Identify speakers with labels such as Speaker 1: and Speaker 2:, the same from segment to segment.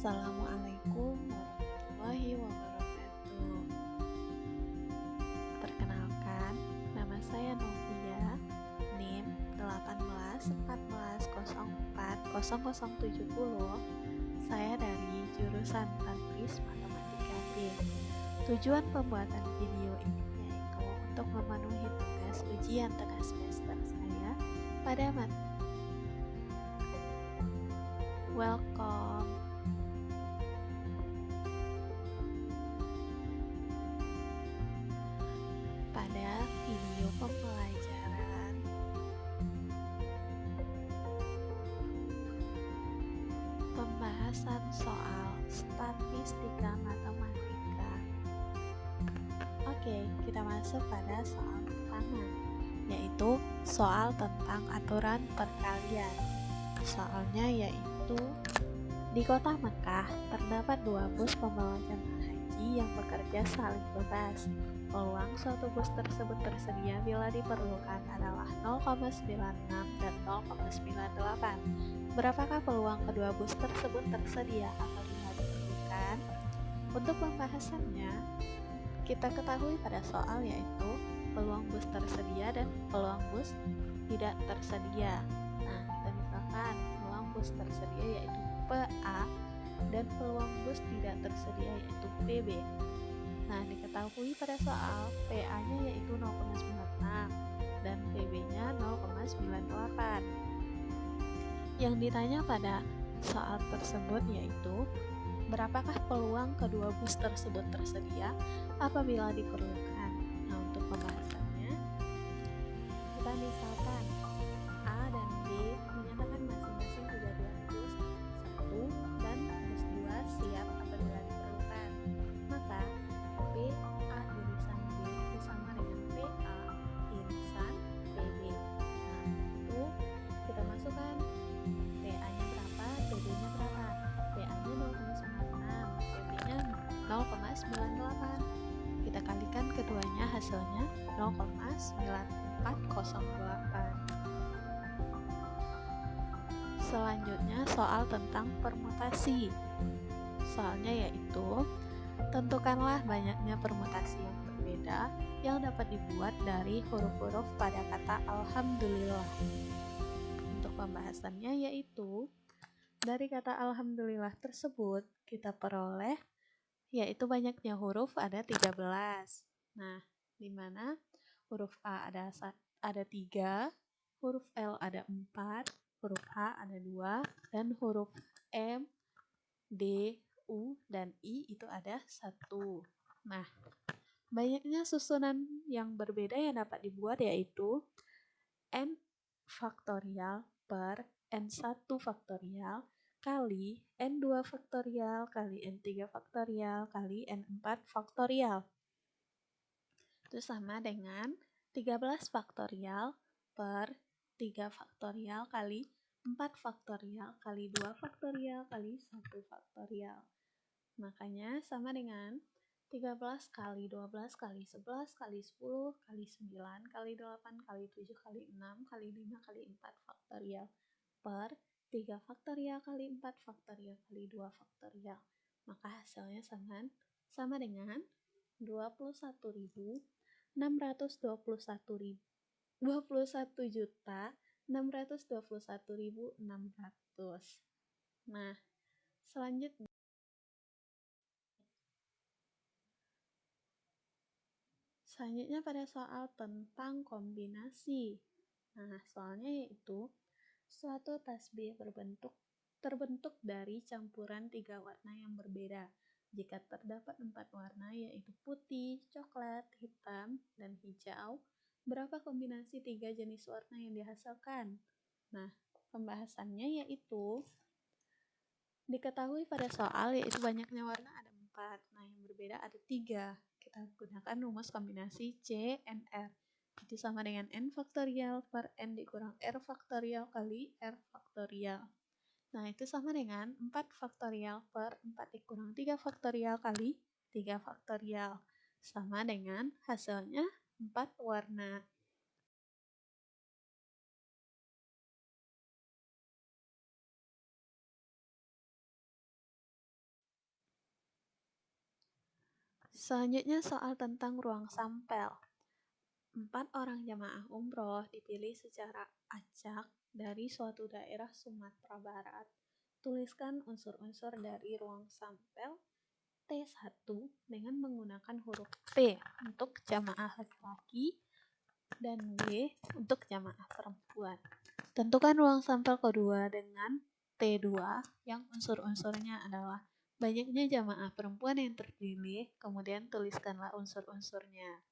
Speaker 1: Assalamualaikum warahmatullahi wabarakatuh. Perkenalkan, nama saya Novia, NIM 1814404070. Saya dari jurusan Tadris Matematika B. Tujuan pembuatan video ini yaitu untuk memenuhi tugas ujian tengah semester saya pada Welcome. Pada video pembelajaran pembahasan soal statistika matematika. Oke, kita masuk pada soal pertama, yaitu soal tentang aturan perkalian. Soalnya yaitu di kota Mekah terdapat 2 bus pembawa jemaah haji yang bekerja saling bebas. Peluang suatu bus tersebut tersedia bila diperlukan adalah 0,96 dan 0,98. Berapakah peluang kedua bus tersebut tersedia apabila diperlukan? Untuk pembahasannya, kita ketahui pada soal yaitu peluang bus tersedia dan peluang bus tidak tersedia. Nah, kita misalkan peluang bus tersedia yaitu PA dan peluang bus tidak tersedia yaitu PB. Nah, diketahui pada soal PA-nya yaitu 0,96 dan PB-nya 0,98. Yang ditanya pada soal tersebut yaitu berapakah peluang kedua bus tersebut tersedia apabila diperlukan. Nah, untuk pembahasannya, kita misalkan A dan B menyatakan masing-masing kejadian bus 1 dan bus 2 siap apabila diperlukan. Maka PA irisan B itu sama dengan PA irisan PB. Nah, itu kita masukkan PA-nya berapa, PB-nya berapa. PA-nya 0,96, PB-nya 0,98. Kita kalikan keduanya, hasilnya 0,9408. Selanjutnya soal tentang permutasi. Soalnya yaitu tentukanlah banyaknya permutasi yang berbeda yang dapat dibuat dari huruf-huruf pada kata Alhamdulillah. Untuk pembahasannya yaitu dari kata Alhamdulillah tersebut kita peroleh yaitu banyaknya huruf ada 13. Nah, di mana huruf A ada 3, huruf L ada 4, huruf H ada 2, dan huruf M, D, U, dan I itu ada 1. Nah, banyaknya susunan yang berbeda yang dapat dibuat yaitu N faktorial per N1 faktorial kali N2 faktorial kali N3 faktorial kali N4 faktorial. Itu sama dengan 13 faktorial per 3 faktorial kali 4 faktorial kali 2 faktorial kali 1 faktorial. Makanya sama dengan 13 kali 12 kali 11 kali 10 kali 9 kali 8 kali 7 kali 6 kali 5 kali 4 faktorial per 3 faktorial kali 4 faktorial kali 2 faktorial. Maka hasilnya sama dengan 21.621.621.600. Nah, selanjutnya pada soal tentang kombinasi. Nah, soalnya yaitu suatu tasbih terbentuk dari campuran 3 warna yang berbeda. Jika terdapat 4 warna yaitu putih, coklat, hitam, dan hijau, berapa kombinasi 3 jenis warna yang dihasilkan? Nah, pembahasannya yaitu diketahui pada soal yaitu banyaknya warna ada 4, nah yang berbeda ada 3. Kita gunakan rumus kombinasi C, N, R. Itu sama dengan N faktorial per N dikurang R faktorial kali R faktorial. Nah, itu sama dengan 4 faktorial per 4 dikurang 3 faktorial kali 3 faktorial. Sama dengan hasilnya 4 warna. Selanjutnya soal tentang ruang sampel. 4 orang jamaah umroh dipilih secara acak dari suatu daerah Sumatera Barat. Tuliskan unsur-unsur dari ruang sampel T1 dengan menggunakan huruf P untuk jamaah laki-laki dan W untuk jamaah perempuan. Tentukan ruang sampel kedua dengan T2 yang unsur-unsurnya adalah banyaknya jamaah perempuan yang terpilih, kemudian tuliskanlah unsur-unsurnya.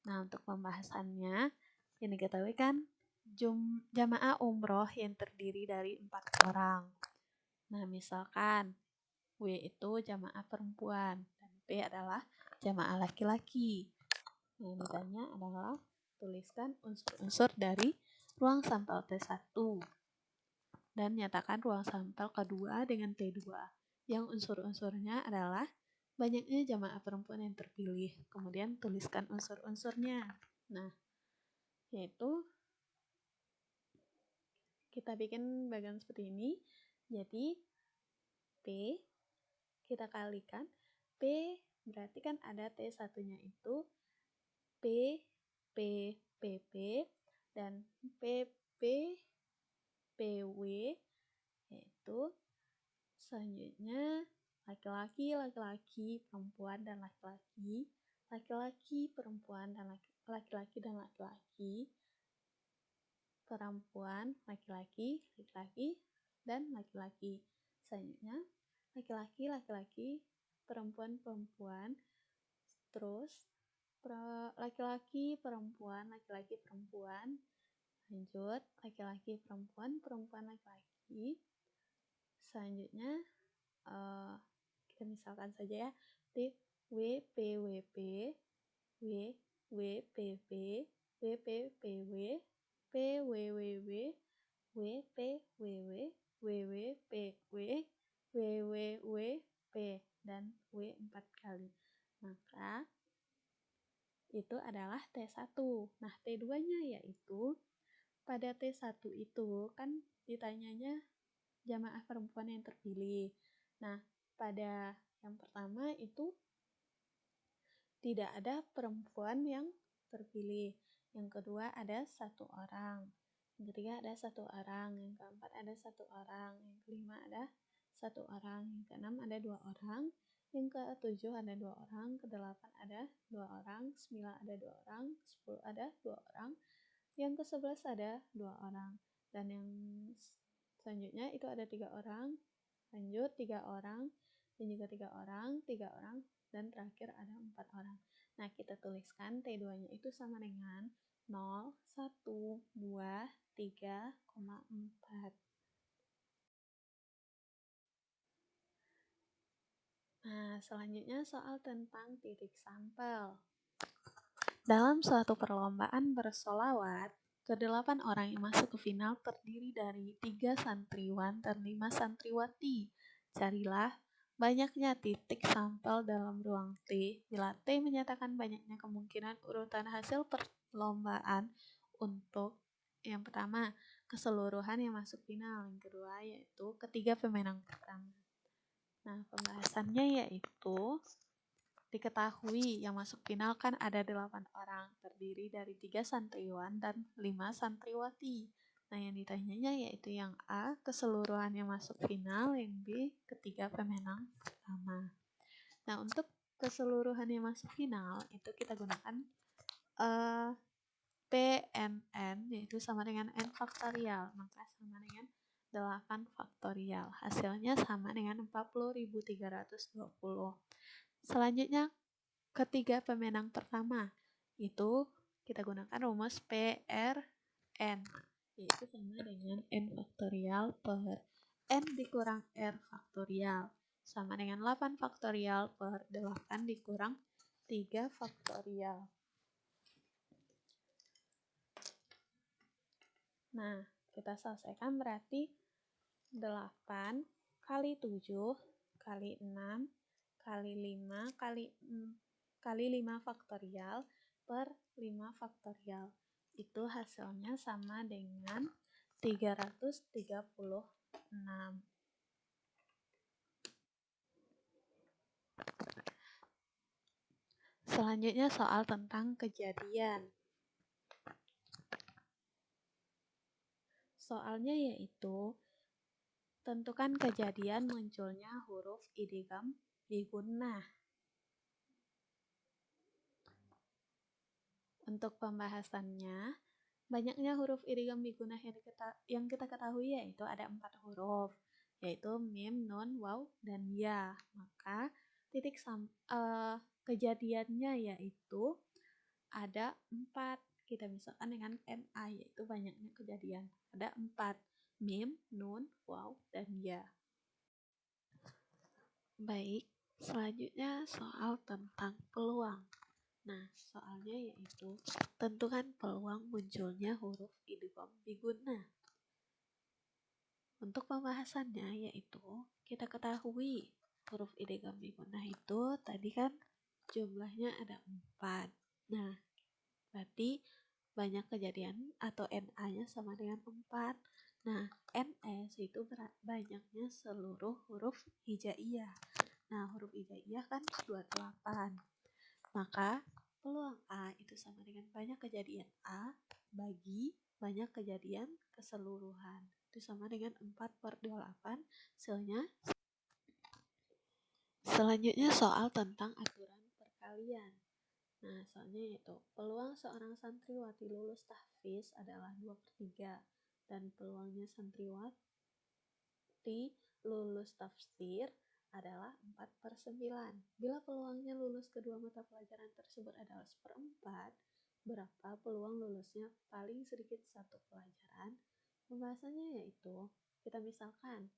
Speaker 1: Nah, untuk pembahasannya, yang diketahui kan jamaah umroh yang terdiri dari 4 orang. Nah, misalkan W itu jamaah perempuan dan P adalah jamaah laki-laki. Yang ditanya adalah tuliskan unsur-unsur dari ruang sampel T1 dan nyatakan ruang sampel kedua dengan T2 yang unsur-unsurnya adalah banyaknya jamaah perempuan yang terpilih. Kemudian tuliskan unsur-unsurnya. Nah, yaitu kita bikin bagian seperti ini. Jadi P kita kalikan. P berarti kan ada T1-nya itu P, P, PP, dan PP, PW, yaitu selanjutnya laki-laki, laki-laki, perempuan, dan laki-laki, laki-laki, perempuan, dan laki-laki, dan laki-laki, perempuan, laki-laki, laki-laki, dan laki-laki. Selanjutnya laki-laki, laki-laki, perempuan, perempuan, terus laki-laki, perempuan, laki-laki, perempuan, lanjut laki-laki, perempuan, perempuan, laki-laki. Selanjutnya kita misalkan saja ya, T W P W P, W W P P, W P P W, P W W W, W P W W, W W P W, W W W P, dan W 4 kali. Maka itu adalah T1. Nah, T2-nya yaitu pada T1 itu kan ditanyanya jamaah perempuan yang terpilih. Nah, pada yang pertama itu tidak ada perempuan yang terpilih. Yang kedua ada 1 orang. Yang ketiga ada 1 orang. Yang keempat ada 1 orang. Yang kelima ada 1 orang. Yang keenam ada 2 orang. Yang ke-7 ada 2 orang. Ke-8 ada 2 orang. 9 ada 2 orang. 10 ada 2 orang. Yang ke-11 ada 2 orang. Dan yang selanjutnya itu ada 3 orang. Lanjut 3 orang. Dan juga 3 orang. 3 orang. Dan terakhir ada 4 orang. Nah, kita tuliskan T2-nya itu sama dengan 0, 1, 2, 3,4. Nah, selanjutnya soal tentang titik sampel. Dalam suatu perlombaan bersolawat, ke-8 orang yang masuk ke final terdiri dari 3 santriwan dan 5 santriwati. Carilah banyaknya titik sampel dalam ruang T bila T menyatakan banyaknya kemungkinan urutan hasil perlombaan untuk yang pertama, keseluruhan yang masuk final. Yang kedua, yaitu ketiga pemenang pertama. Nah, pembahasannya yaitu diketahui yang masuk final kan ada 8 orang, terdiri dari 3 santriwan dan 5 santriwati. Nah, yang ditanyanya yaitu yang A, keseluruhan yang masuk final, yang B, ketiga pemenang pertama. Nah, untuk keseluruhan yang masuk final, itu kita gunakan PNN, yaitu sama dengan N faktorial, maka sama dengan 8 faktorial. Hasilnya sama dengan 40.320. Selanjutnya, ketiga pemenang pertama, itu kita gunakan rumus PRN, yaitu sama dengan N faktorial per N dikurang R faktorial, sama dengan 8 faktorial per 8 dikurang 3 faktorial. Nah, kita selesaikan berarti 8 kali 7 kali 6 kali 5 kali 5 faktorial per 5 faktorial. Itu hasilnya sama dengan 336. Selanjutnya soal tentang kejadian. Soalnya yaitu, tentukan kejadian munculnya huruf idgham di gunnah. Untuk pembahasannya, banyaknya huruf idgham di gunnah yang kita ketahui yaitu ada 4 huruf, yaitu mim, nun, waw, dan ya. Maka kejadiannya yaitu ada 4. Kita misalkan dengan MA, yaitu banyaknya kejadian. Ada 4, mim, nun, waw, dan ya. Baik, selanjutnya soal tentang peluang. Nah, soalnya yaitu tentukan peluang munculnya huruf idgham di gunnah. Untuk pembahasannya yaitu kita ketahui huruf idgham di gunnah itu tadi kan jumlahnya ada 4. Nah, berarti banyak kejadian atau NA-nya sama dengan 4. Nah, NS itu banyaknya seluruh huruf hijaiyah. Nah, huruf hijaiyah kan 28. Maka peluang A itu sama dengan banyak kejadian A bagi banyak kejadian keseluruhan. Itu sama dengan 4/28. Selanjutnya soal tentang aturan perkalian. Nah, soalnya yaitu peluang seorang santriwati lulus tahfiz adalah 2/3 dan peluangnya santriwati lulus tafsir adalah 4/9. Bila peluangnya lulus kedua mata pelajaran tersebut adalah 1/4, berapa peluang lulusnya paling sedikit satu pelajaran? Pembahasannya yaitu, kita misalkan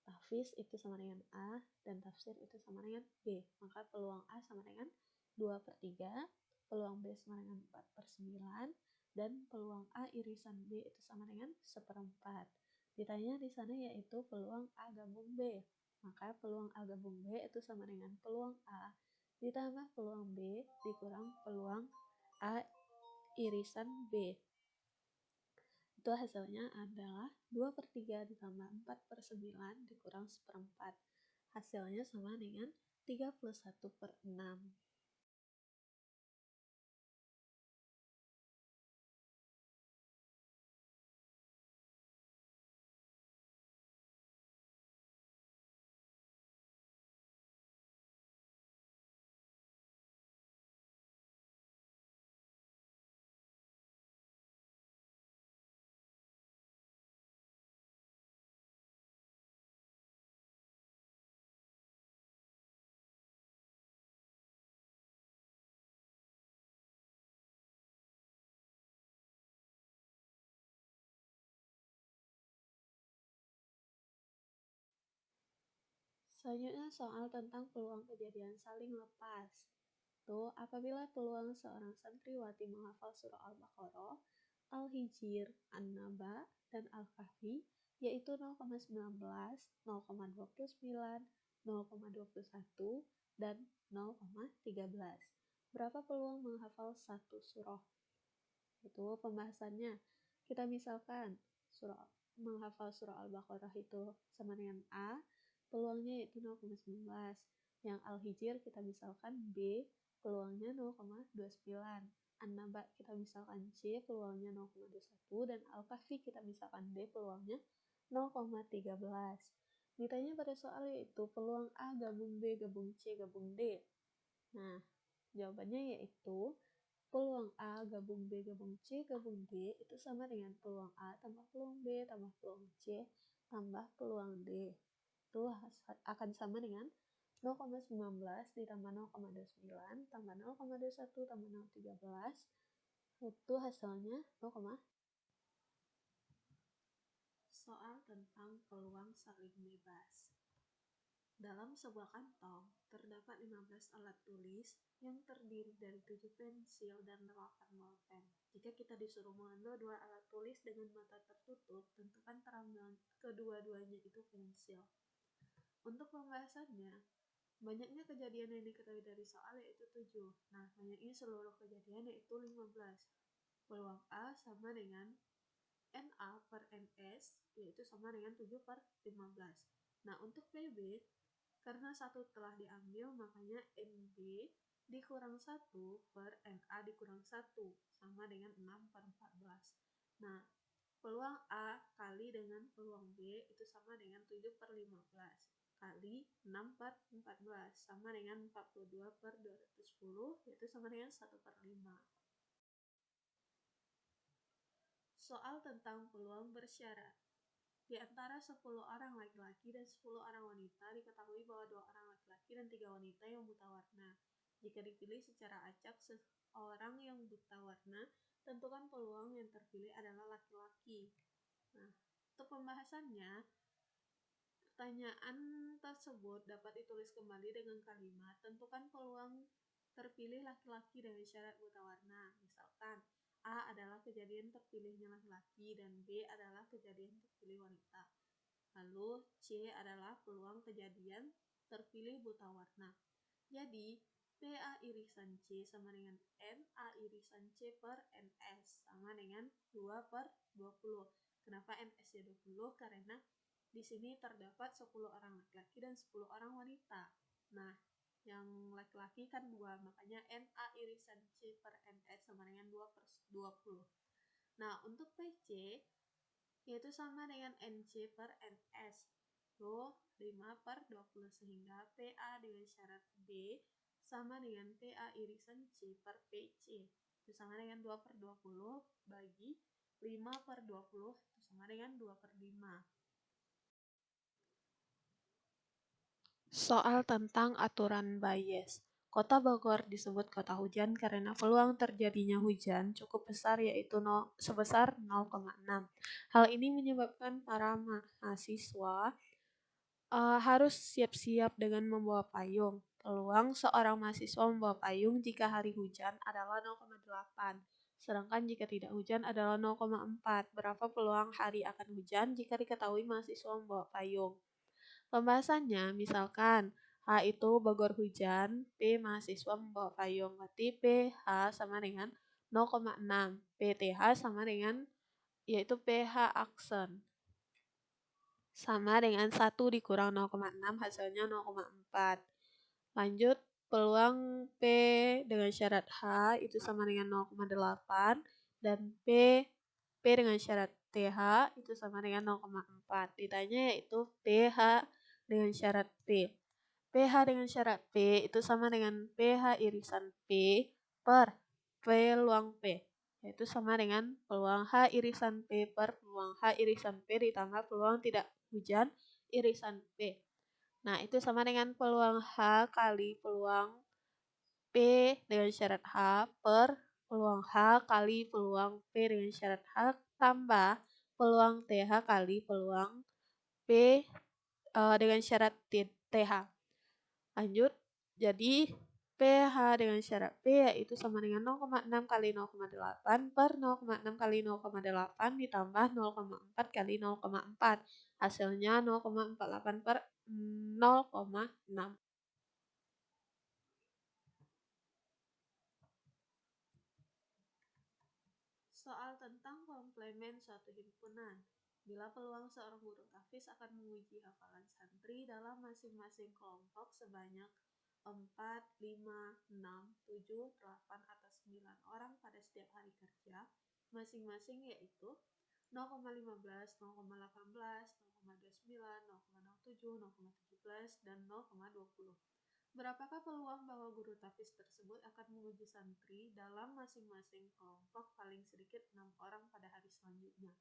Speaker 1: tahfiz itu sama dengan A dan tafsir itu sama dengan B. Maka peluang A sama dengan 2/3, peluang B sama dengan 4/9, dan peluang A irisan B itu sama dengan 1/4. Ditanya di sana yaitu peluang A gabung B. Maka peluang A gabung B itu sama dengan peluang A ditambah peluang B dikurang peluang A irisan B. Itu hasilnya adalah 2/3 ditambah 4/9 dikurang 1/4. Hasilnya sama dengan 31/6. Selanjutnya soal tentang peluang kejadian saling lepas. Tuh, apabila peluang seorang santriwati menghafal surah Al-Baqarah, Al-Hijr, An-Naba, dan Al-Kahfi yaitu 0,19, 0,29, 0,21, dan 0,13. Berapa peluang menghafal satu surah? Itu pembahasannya. Kita misalkan menghafal surah Al-Baqarah itu sama dengan A, peluangnya yaitu 0,19. Yang Al-Hijr kita misalkan B, peluangnya 0,29. An-Naba kita misalkan C, peluangnya 0,21, dan Al-Kahfi kita misalkan D, peluangnya 0,13. Ditanya pada soal yaitu peluang A gabung B gabung C gabung D. Nah, jawabannya yaitu peluang A gabung B gabung C gabung D itu sama dengan peluang A tambah peluang B tambah peluang C tambah peluang D. Itu akan sama dengan 0,19 ditambah 0,29 tambah 0,21 tambah 0,13. Itu hasilnya 0, soal tentang peluang saling bebas. Dalam sebuah kantong, terdapat 15 alat tulis yang terdiri dari 7 pensil dan 8 bolpen. Jika kita disuruh mengambil 2 alat tulis dengan mata tertutup, tentukan terambil kedua-duanya itu pensil. Untuk pembahasannya, banyaknya kejadian yang diketahui dari soal yaitu 7. Nah, banyaknya seluruh kejadian yaitu 15. Peluang A sama dengan NA per NS, yaitu sama dengan 7/15. Nah, untuk PB, karena 1 telah diambil, makanya NB dikurang 1 per NA dikurang 1 sama dengan 6 per 14. Nah, peluang A kali dengan peluang B itu sama dengan 7 per 15 kali 6 per 14 sama dengan 42 per 210 yaitu sama dengan 1 per 5. Soal tentang peluang bersyarat. Di antara 10 orang laki-laki dan 10 orang wanita diketahui bahwa 2 orang laki-laki dan 3 wanita yang buta warna. Jika dipilih secara acak seorang yang buta warna, tentukan peluang yang terpilih adalah laki-laki. Nah, untuk pembahasannya, pertanyaan tersebut dapat ditulis kembali dengan kalimat tentukan peluang terpilih laki-laki dengan syarat buta warna. Misalkan, A adalah kejadian terpilihnya laki-laki dan B adalah kejadian terpilih wanita. Lalu C adalah peluang kejadian terpilih buta warna. Jadi, PA irisan C sama dengan NA irisan C per NS sama dengan 2 per 20. Kenapa NS-nya 20? Karena di sini terdapat 10 orang laki-laki dan 10 orang wanita. Nah, yang laki-laki kan 2, makanya NA irisan C per NS sama dengan 2 per 20. Nah, untuk PC, yaitu sama dengan NC per NS. Tuh, 5 per 20 sehingga PA dengan syarat B sama dengan PA irisan C per PC. Itu sama dengan 2 per 20 bagi 5 per 20 itu sama dengan 2 per 5. Soal tentang aturan Bayes. Kota Bogor disebut kota hujan karena peluang terjadinya hujan cukup besar yaitu sebesar 0,6. Hal ini menyebabkan para mahasiswa harus siap-siap dengan membawa payung. Peluang seorang mahasiswa membawa payung jika hari hujan adalah 0,8. Sedangkan jika tidak hujan adalah 0,4. Berapa peluang hari akan hujan jika diketahui mahasiswa membawa payung? Pembahasannya, misalkan H itu Bogor hujan, P mahasiswa membawa payung. Berarti PH sama dengan 0,6. PTH sama dengan, yaitu PH aksen. Sama dengan 1 dikurang 0,6 hasilnya 0,4. Lanjut, peluang P dengan syarat H itu sama dengan 0,8 dan P dengan syarat TH itu sama dengan 0,4. Ditanya yaitu PH dengan syarat P. PH dengan syarat P itu sama dengan PH irisan P per peluang P, yaitu sama dengan peluang H irisan P per peluang H irisan P ditambah peluang tidak hujan irisan P. Nah, itu sama dengan peluang H kali peluang P dengan syarat H per peluang H kali peluang P dengan syarat H tambah peluang TH kali peluang P dengan syarat TH. Lanjut, jadi PH dengan syarat P yaitu sama dengan 0,6 kali 0,8 per 0,6 kali 0,8 ditambah 0,4 kali 0,4. Hasilnya 0,48 per 0,6. Soal tentang komplemen suatu himpunan. Bila peluang seorang guru tahfiz akan menguji hafalan santri dalam masing-masing kelompok sebanyak 4, 5, 6, 7, 8, atau 9 orang pada setiap hari kerja, masing-masing yaitu 0,15, 0,18, 0,29, 0,07, 0,17, dan 0,20. Berapakah peluang bahwa guru tahfiz tersebut akan menguji santri dalam masing-masing kelompok paling sedikit 6 orang pada hari selanjutnya?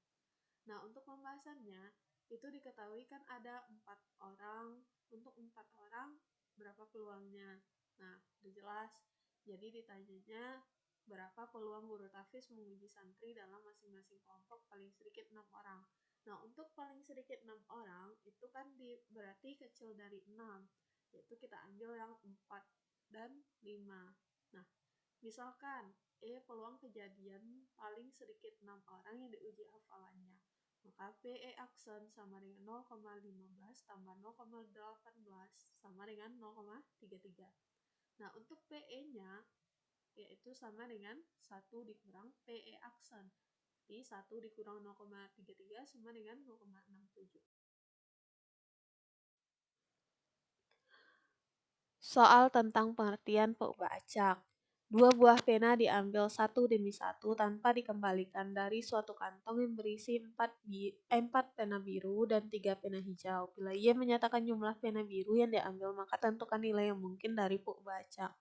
Speaker 1: Nah, untuk pembahasannya, itu diketahui kan ada 4 orang. Untuk 4 orang, berapa peluangnya? Nah, udah jelas. Jadi ditanyanya, berapa peluang guru tahfiz menguji santri dalam masing-masing kelompok paling sedikit 6 orang. Nah, untuk paling sedikit 6 orang, itu kan berarti kecil dari 6. Yaitu kita ambil yang 4 dan 5. Nah, misalkan peluang kejadian paling sedikit 6 orang yang diuji hafalannya. Maka PE aksen sama dengan 0,15 tambah 0,18 sama dengan 0,33. Nah, untuk PE-nya yaitu sama dengan 1 dikurang PE aksen. Jadi 1 dikurang 0,33 sama dengan 0,67. Soal tentang pengertian peubah acak. Dua buah pena diambil satu demi satu tanpa dikembalikan dari suatu kantong yang berisi 4 pena biru dan 3 pena hijau. Bila ia menyatakan jumlah pena biru yang diambil, maka tentukan nilai yang mungkin dari peubah acak.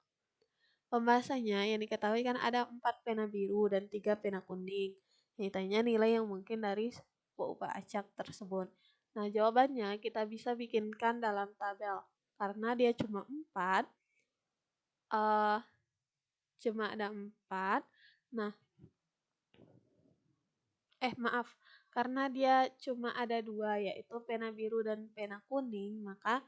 Speaker 1: Pembahasannya yang diketahui kan ada 4 pena biru dan 3 pena kuning. Yang ditanya nilai yang mungkin dari peubah acak tersebut. Nah, jawabannya kita bisa bikinkan dalam tabel. Karena dia cuma 4, cuma ada 4. Nah, maaf, karena dia cuma ada 2, yaitu pena biru dan pena kuning, maka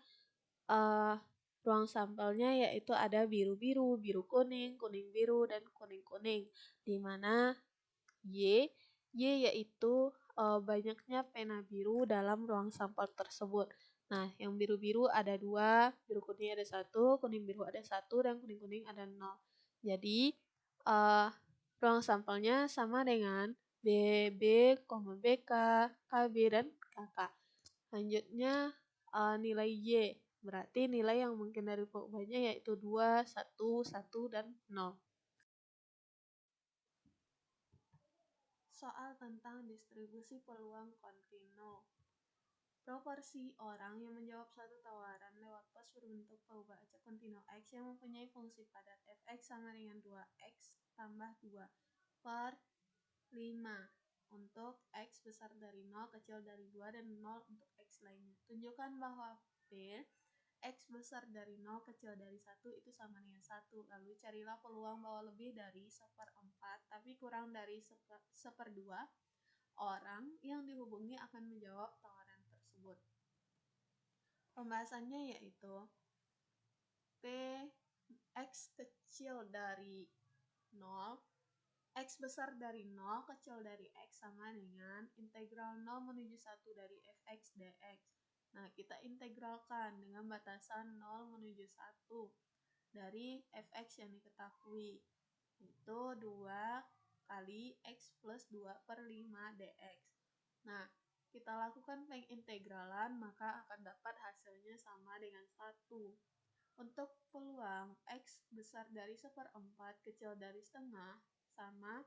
Speaker 1: ruang sampelnya yaitu ada biru-biru, biru kuning, kuning biru, dan kuning-kuning. Di mana Y yaitu banyaknya pena biru dalam ruang sampel tersebut. Nah, yang biru-biru ada 2, biru kuning ada 1, kuning biru ada 1, dan kuning-kuning ada 0. Jadi, ruang sampelnya sama dengan BB, BK, KB, dan KK. Selanjutnya nilai Y. Berarti nilai yang mungkin dari peubahnya yaitu 2, 1, 1, dan 0. Soal tentang distribusi peluang kontinu. Proporsi orang yang menjawab suatu tawaran lewat pos berbentuk peubah acak kontinu X yang mempunyai fungsi padat fx sama dengan 2x tambah 2 per 5 untuk x besar dari 0 kecil dari 2 dan 0 untuk x lainnya. Tunjukkan bahwa P x besar dari 0 kecil dari 1 itu sama dengan 1. Lalu carilah peluang bahwa lebih dari 1/4 tapi kurang dari 1/2 orang yang dihubungi akan menjawab tawaran tersebut. Pembahasannya yaitu P x kecil dari 0, x besar dari 0 kecil dari x sama dengan integral 0 menuju 1 dari fx dx. Nah, kita integralkan dengan batasan 0 menuju 1 dari fx yang diketahui, yaitu 2 kali x plus 2 per 5 dx. Nah, kita lakukan pengintegralan, maka akan dapat hasilnya sama dengan 1. Untuk peluang x besar dari 1/4 kecil dari setengah sama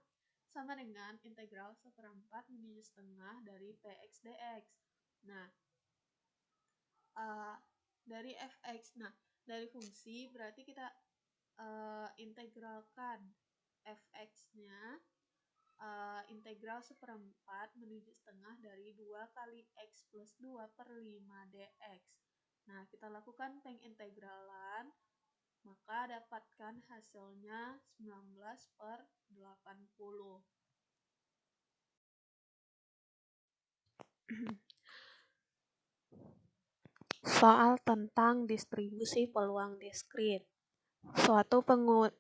Speaker 1: dengan integral 1/4 menuju setengah dari px dx. Nah, dari fx, dari fungsi berarti kita integralkan fx-nya, integral 1/4 menuju setengah dari 2 kali x plus 2 per 5 dx. Nah, kita lakukan pengintegralan, maka dapatkan hasilnya 19/80. Soal tentang distribusi peluang diskrit. Suatu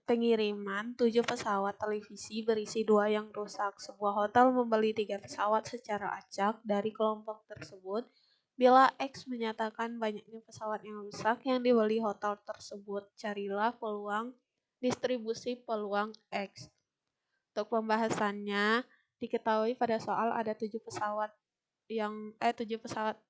Speaker 1: pengiriman 7 pesawat televisi berisi 2 yang rusak. Sebuah hotel membeli 3 pesawat secara acak dari kelompok tersebut. Bila X menyatakan banyaknya pesawat yang rusak yang dibeli hotel tersebut, carilah peluang distribusi peluang X. Untuk pembahasannya, diketahui pada soal ada 7 pesawat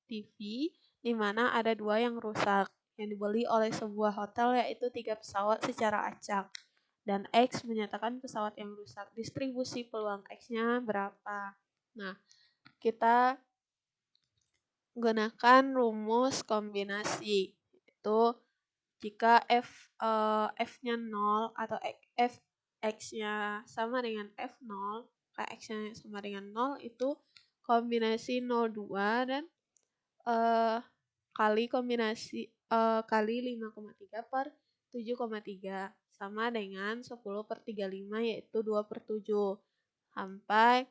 Speaker 1: TV, di mana ada 2 yang rusak yang dibeli oleh sebuah hotel, yaitu 3 pesawat secara acak. Dan X menyatakan pesawat yang rusak. Distribusi peluang X-nya berapa? Nah, kita gunakan rumus kombinasi. Itu jika F-nya 0 atau X-nya sama dengan F0, X-nya sama dengan 0, itu kombinasi 02 dan kali kombinasi kali 5,3 per 7,3 sama dengan 10/35, yaitu 2/7, sampai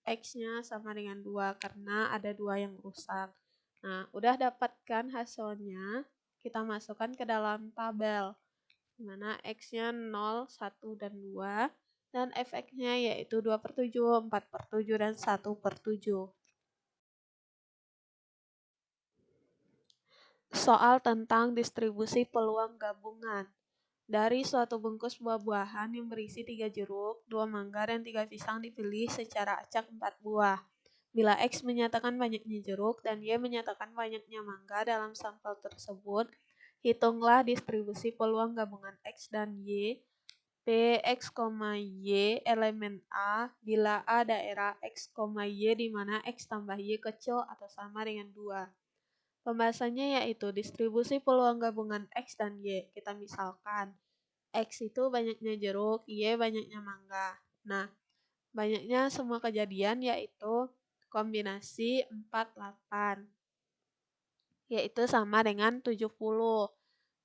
Speaker 1: X-nya sama dengan 2 karena ada 2 yang rusak. Nah, udah dapatkan hasilnya, kita masukkan ke dalam tabel, di mana X-nya 0, 1, dan 2, dan Fx-nya yaitu 2/7, 4/7, dan 1/7. Soal tentang distribusi peluang gabungan. Dari suatu bungkus buah-buahan yang berisi 3 jeruk, 2 mangga, dan 3 pisang dipilih secara acak 4 buah. Bila X menyatakan banyaknya jeruk dan Y menyatakan banyaknya mangga dalam sampel tersebut, Hitunglah distribusi peluang gabungan X dan Y Px, Y elemen A bila A daerah X, Y di mana X tambah Y kecil atau sama dengan 2. Pembahasannya yaitu distribusi peluang gabungan X dan Y. Kita misalkan X itu banyaknya jeruk, Y banyaknya mangga. Nah, banyaknya semua kejadian yaitu kombinasi 48, yaitu sama dengan 70.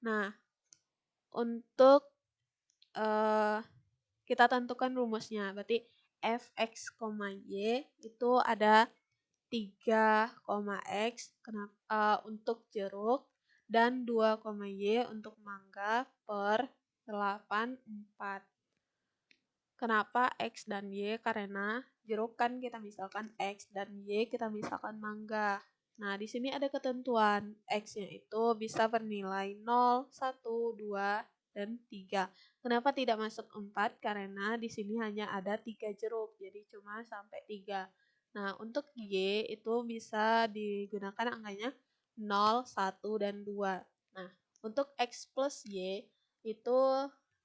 Speaker 1: Nah, untuk kita tentukan rumusnya. Berarti fx, y itu ada 3, x untuk jeruk dan 2, y untuk mangga per 8, 4. Kenapa X dan Y? Karena jeruk kan kita misalkan X dan Y kita misalkan mangga. Nah, di sini ada ketentuan. X-nya itu bisa bernilai 0, 1, 2, dan 3. Kenapa tidak masuk 4? Karena di sini hanya ada 3 jeruk, jadi cuma sampai 3. Nah, untuk Y itu bisa digunakan angkanya 0, 1, dan 2. Nah, untuk X plus Y itu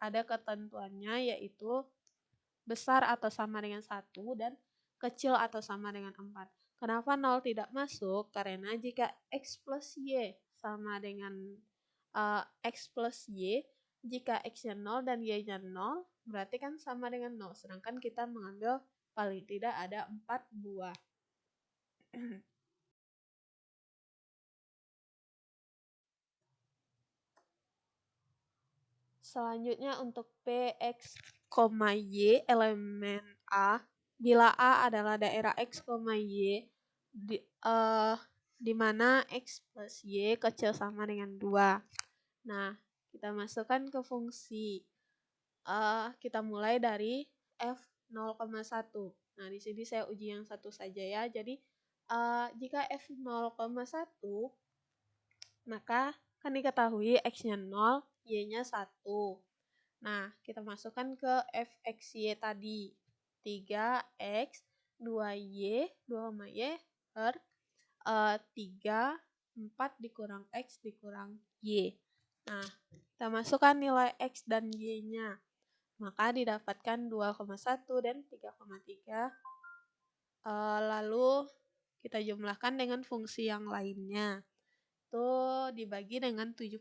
Speaker 1: ada ketentuannya yaitu besar atau sama dengan 1 dan kecil atau sama dengan 4. Kenapa 0 tidak masuk? Karena jika X plus Y sama dengan X plus Y, jika X-nya 0 dan Y-nya 0, berarti kan sama dengan 0. Sedangkan kita mengambil paling tidak ada 4 buah. Selanjutnya untuk P, X, Y elemen A, bila A adalah daerah X, Y, di mana X plus Y kecil sama dengan 2. Nah, kita masukkan ke fungsi. Kita mulai dari F 0,1. Nah, di sini saya uji yang satu saja ya. Jadi, jika F 0,1, maka kan diketahui X-nya 0, Y-nya 1. Nah, kita masukkan ke fxy tadi. 3x, 2y, 2y per 3, 4 dikurang x dikurang y. Nah, kita masukkan nilai x dan y-nya. Maka didapatkan 2,1 dan 3,3. Lalu kita jumlahkan dengan fungsi yang lainnya. Itu dibagi dengan 70.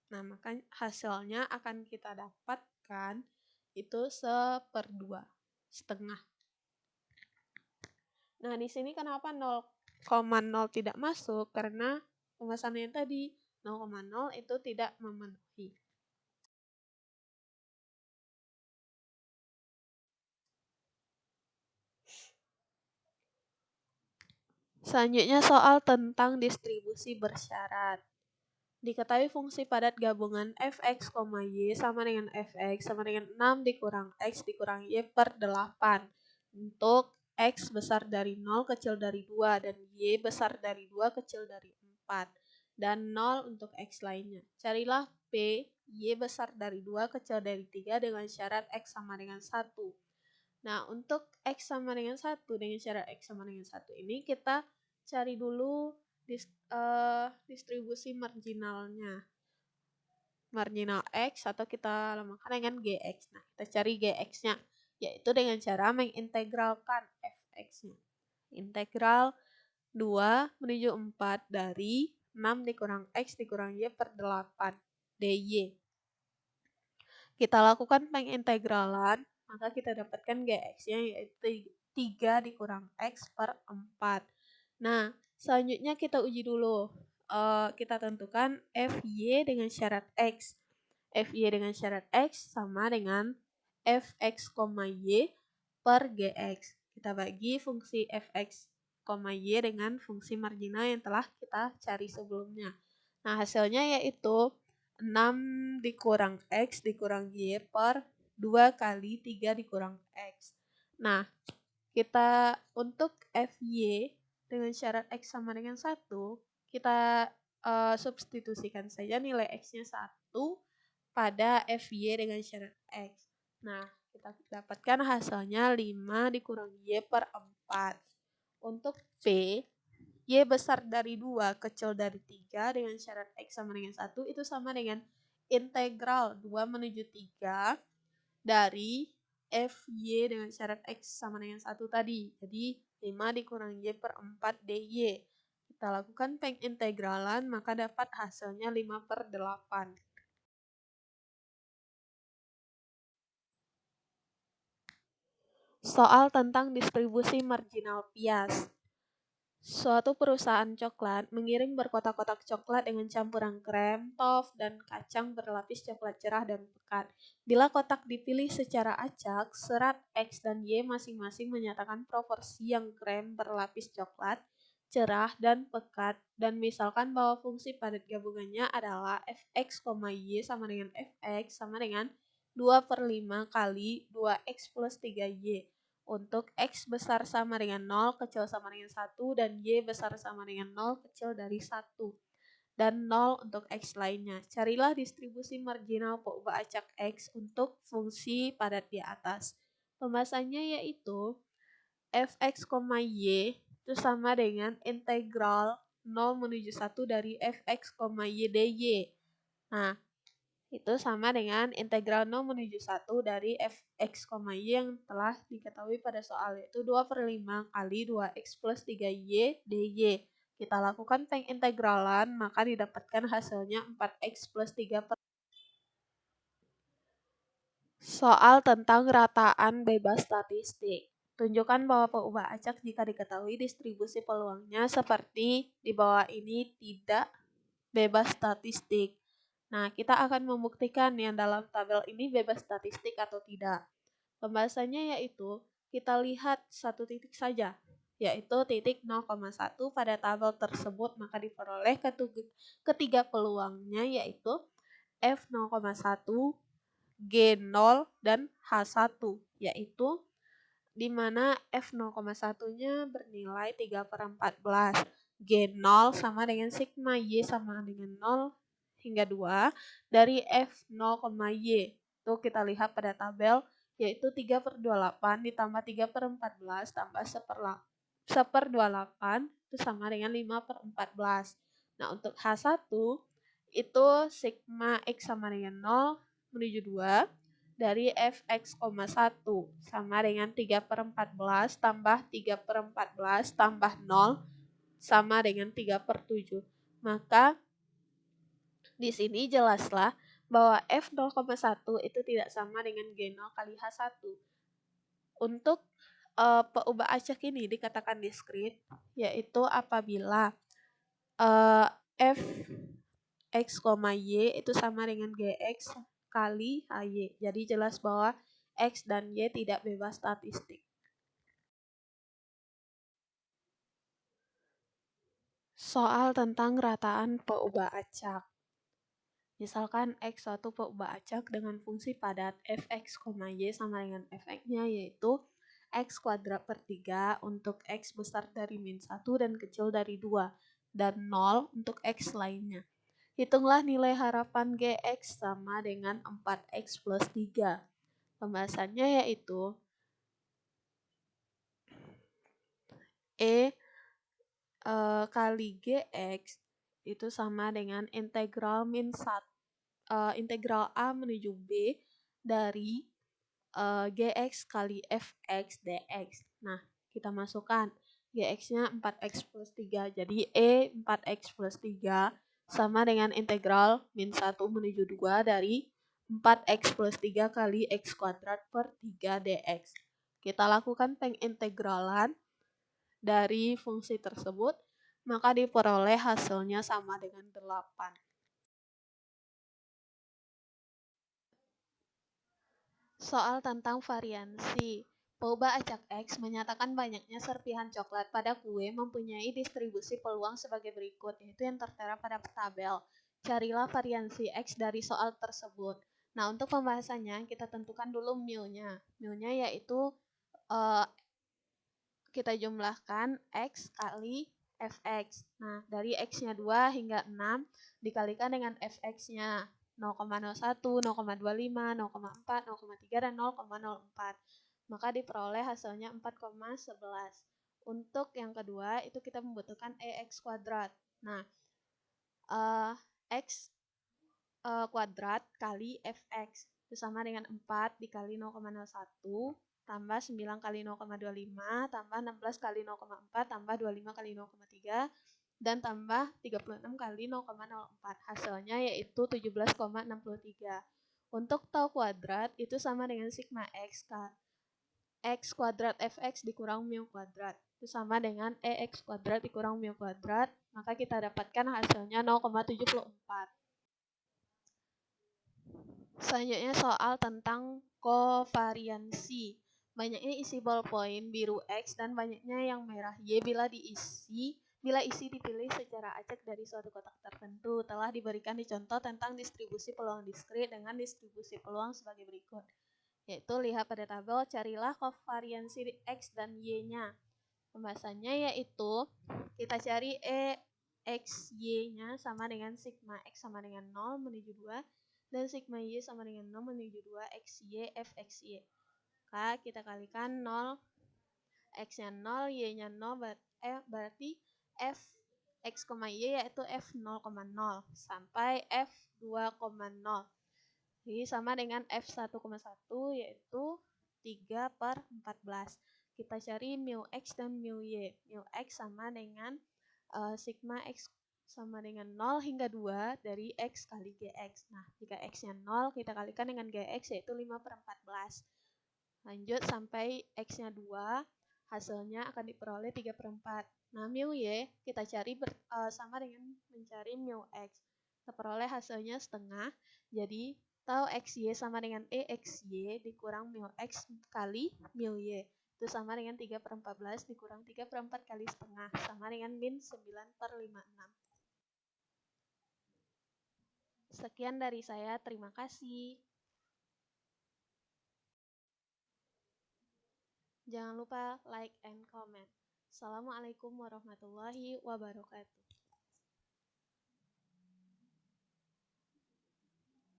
Speaker 1: Nah, maka hasilnya akan kita dapatkan itu 1/2, setengah. Nah, di sini kenapa 0,0 tidak masuk? Karena pembahasannya tadi 0,0 itu tidak memenuhi. Selanjutnya soal tentang distribusi bersyarat. Diketahui fungsi padat gabungan fx, y sama dengan fx sama dengan 6 dikurang x dikurang y per 8. Untuk x besar dari 0 kecil dari 2 dan y besar dari 2 kecil dari 4. Dan 0 untuk x lainnya. Carilah p, y besar dari 2 kecil dari 3 dengan syarat x sama dengan 1. Nah, untuk x sama dengan 1 dengan syarat x sama dengan 1 ini kita cari dulu distribusi marginalnya. Marginal x atau kita lamakan dengan gx. Nah, kita cari gx-nya, yaitu dengan cara mengintegralkan fx-nya. Integral 2 menuju 4 dari 6 dikurang x dikurang y per 8 dy. Kita lakukan pengintegralan, maka kita dapatkan gx-nya yaitu 3 dikurang x per 4. Nah, selanjutnya kita uji dulu. Kita tentukan fy dengan syarat x. Fy dengan syarat x sama dengan fx, y per gx. Kita bagi fungsi fx, y dengan fungsi marginal yang telah kita cari sebelumnya. Nah, hasilnya yaitu 6 dikurang x dikurang y per 2 kali 3 dikurang x. Nah, kita untuk fy dengan syarat x sama dengan 1, kita substitusikan saja nilai x-nya 1 pada fy dengan syarat x. Nah, kita dapatkan hasilnya 5 dikurang y per 4. Untuk p, Y besar dari 2 kecil dari 3 dengan syarat X sama dengan 1 itu sama dengan integral 2 menuju 3 dari Fy dengan syarat X sama dengan 1 tadi. Jadi 5 dikurangi Y per 4 dy. Kita lakukan pengintegralan maka dapat hasilnya 5/8. Soal tentang distribusi marginal bias. Suatu perusahaan coklat mengirim berkotak-kotak coklat dengan campuran krem, tof, dan kacang berlapis coklat cerah dan pekat. Bila kotak dipilih secara acak, serat X dan Y masing-masing menyatakan proporsi yang krem berlapis coklat, cerah, dan pekat, dan misalkan bahwa fungsi padat gabungannya adalah fx, y sama dengan fx sama dengan 2/5 kali 2x plus 3y. Untuk X besar sama dengan 0, kecil sama dengan 1, dan Y besar sama dengan 0, kecil dari 1. Dan 0 untuk X lainnya. Carilah distribusi marginal peubah acak X untuk fungsi padat di atas. Pembahasannya yaitu fx, y itu sama dengan integral 0 menuju 1 dari fx, y dy. Nah, itu sama dengan integral 0 menuju 1 dari fx, y yang telah diketahui pada soal, yaitu 2/5 kali 2x plus 3y dy. Kita lakukan pengintegralan, maka didapatkan hasilnya 4x plus 3 per. Soal tentang rataan bebas statistik. Tunjukkan bahwa peubah acak jika diketahui distribusi peluangnya seperti di bawah ini tidak bebas statistik. Nah, kita akan membuktikan yang dalam tabel ini bebas statistik atau tidak. Pembahasannya yaitu, kita lihat satu titik saja, yaitu titik 0,1 pada tabel tersebut, maka diperoleh ketiga peluangnya yaitu F0,1, G0, dan H1, yaitu di mana F0,1-nya bernilai 3/14. G0 sama dengan sigma Y sama dengan 0 hingga 2 dari F0, Y. Itu kita lihat pada tabel, yaitu 3/28 ditambah 3/14 tambah 1/28 itu sama dengan 5/14. Nah, untuk H1 itu sigma X sama dengan 0 menuju 2 dari fx, 1 sama dengan 3/14 tambah 3/14 tambah 0 sama dengan 3/7. Maka di sini jelaslah bahwa F0,1 itu tidak sama dengan G0 kali H1. Untuk peubah acak ini dikatakan diskrit, yaitu apabila f X, Y itu sama dengan Gx kali HY. Jadi jelas bahwa X dan Y tidak bebas statistik. Soal tentang rataan peubah acak. Misalkan X suatu peubah acak dengan fungsi padat fx, y sama dengan fx-nya yaitu x kuadrat per 3 untuk x besar dari min 1 dan kecil dari 2 dan 0 untuk x lainnya. Hitunglah nilai harapan Gx sama dengan 4x plus 3. Pembahasannya yaitu E kali Gx itu sama dengan integral integral A menuju B dari Gx kali Fx dx. Nah, kita masukkan Gx-nya 4x plus 3. Jadi E 4x plus 3 sama dengan integral min 1 menuju 2 dari 4x plus 3 kali x kuadrat per 3 dx. Kita lakukan pengintegralan dari fungsi tersebut, maka diperoleh hasilnya sama dengan 8. Soal tentang variansi. Peubah acak X menyatakan banyaknya serpihan coklat pada kue mempunyai distribusi peluang sebagai berikut, yaitu yang tertera pada tabel. Carilah variansi X dari soal tersebut. Nah, untuk pembahasannya kita tentukan dulu mu-nya. Mu-nya yaitu kita jumlahkan X kali Fx. Nah, dari X-nya 2 hingga 6 dikalikan dengan Fx-nya 0,01, 0,25, 0,4, 0,3, dan 0,04. Maka diperoleh hasilnya 4,11. Untuk yang kedua, itu kita membutuhkan EX kuadrat. Nah, X kuadrat kali Fx itu sama dengan 4 dikali 0,01 tambah 9 kali 0,25 tambah 16 kali 0,4 tambah 25 kali 0,3 dan tambah 36 kali 0,04. Hasilnya yaitu 17,63. Untuk tau kuadrat itu sama dengan sigma X kuadrat Fx dikurang mu kuadrat. Itu sama dengan EX kuadrat dikurang mu kuadrat. Maka kita dapatkan hasilnya 0,74. Selanjutnya soal tentang kovariansi. Banyaknya isi ballpoint biru X dan banyaknya yang merah Y bila isi dipilih secara acak dari suatu kotak tertentu telah diberikan di contoh tentang distribusi peluang diskrit dengan distribusi peluang sebagai berikut. Yaitu lihat pada tabel, carilah kovariansi X dan Y-nya. Pembahasannya yaitu kita cari X, Y-nya sama dengan sigma X sama dengan 0 menuju 2 dan sigma Y sama dengan 0 menuju 2 XY Fxy. Maka kita kalikan 0, X-nya 0, Y-nya 0, berarti F X, Y yaitu F 0,0 sampai F 2,0. Jadi sama dengan F 1,1 yaitu 3/14. Kita cari mu X dan mu Y. Mu X sama dengan sigma X sama dengan 0 hingga 2 dari X kali GX. Nah, jika X-nya 0, kita kalikan dengan GX yaitu 5/14. Lanjut sampai X-nya 2, hasilnya akan diperoleh 3/4. Nah, mu Y kita cari sama dengan mencari mu X. Kita peroleh hasilnya setengah, jadi tau XY sama dengan EXY dikurang mu X kali mu Y. Itu sama dengan 3/14 dikurang 3/4 kali setengah, sama dengan min 9/56. Sekian dari saya, terima kasih. Jangan lupa like and comment. Assalamualaikum warahmatullahi wabarakatuh.